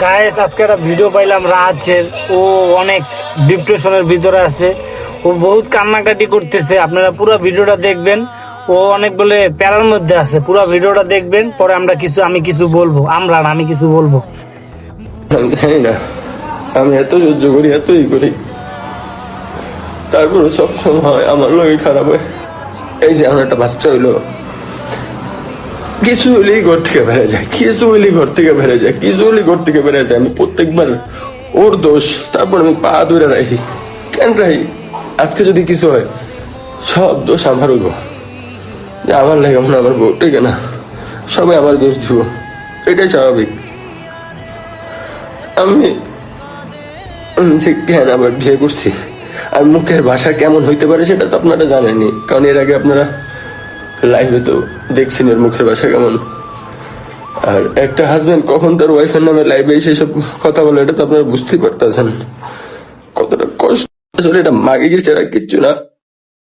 Guys আজকে একটা video পাইলাম রাজের, ও অনেক ডিপ্রেশনের ভিতরে আছে, ও বহুত কান্নাকাটি করতেছে। আপনারা পুরো ভিডিওটা দেখবেন, ও অনেক বলে প্যারার মধ্যে আছে। পুরো ভিডিওটা দেখবেন, পরে আমি কিছু বলবো। আমি কিছু বলবো। আমি জানি না, আমি এত সহ্য করি, এতই করি, তারপরে সবসময় আমার লোকই খারাপ হয়। এই যে আমার একটা বাচ্চা হইলো, কিছু হলেই ঘর থেকে বেড়ে যায়, কিছু হলেই ঘর থেকে বেড়ে যায়, কিছু হলেই ঘর থেকে বেড়ে যায়। আমি প্রত্যেকবার ওর দোষ, তারপর আমি পা ধরে রাখি। কেন রাখি? আজকে যদি কিছু হয়, সব দোষ আমার হইব, যে আমার লাগে মনে আমার বউ ঠিক না, সবাই আমার দোষ দিব, এটাই স্বাভাবিক। আমি যে কেন আবার বিয়ে করছি, আর মুখের ভাষা কেমন হইতে পারে সেটা তো আপনারা জানেনই, কারণ এর আগে আপনারা লাইভে তো দেখছেন এর মুখের ভাষা কেমন। আর একটা হাজবেন্ড কখন তার ওয়াইফের নামে লাইভে এসে সব কথা বলে, এটা তো আপনারা বুঝতেই পারতেছেন কতটা কষ্ট। আসলে এটা মাগে গেছে আর কিচ্ছু না।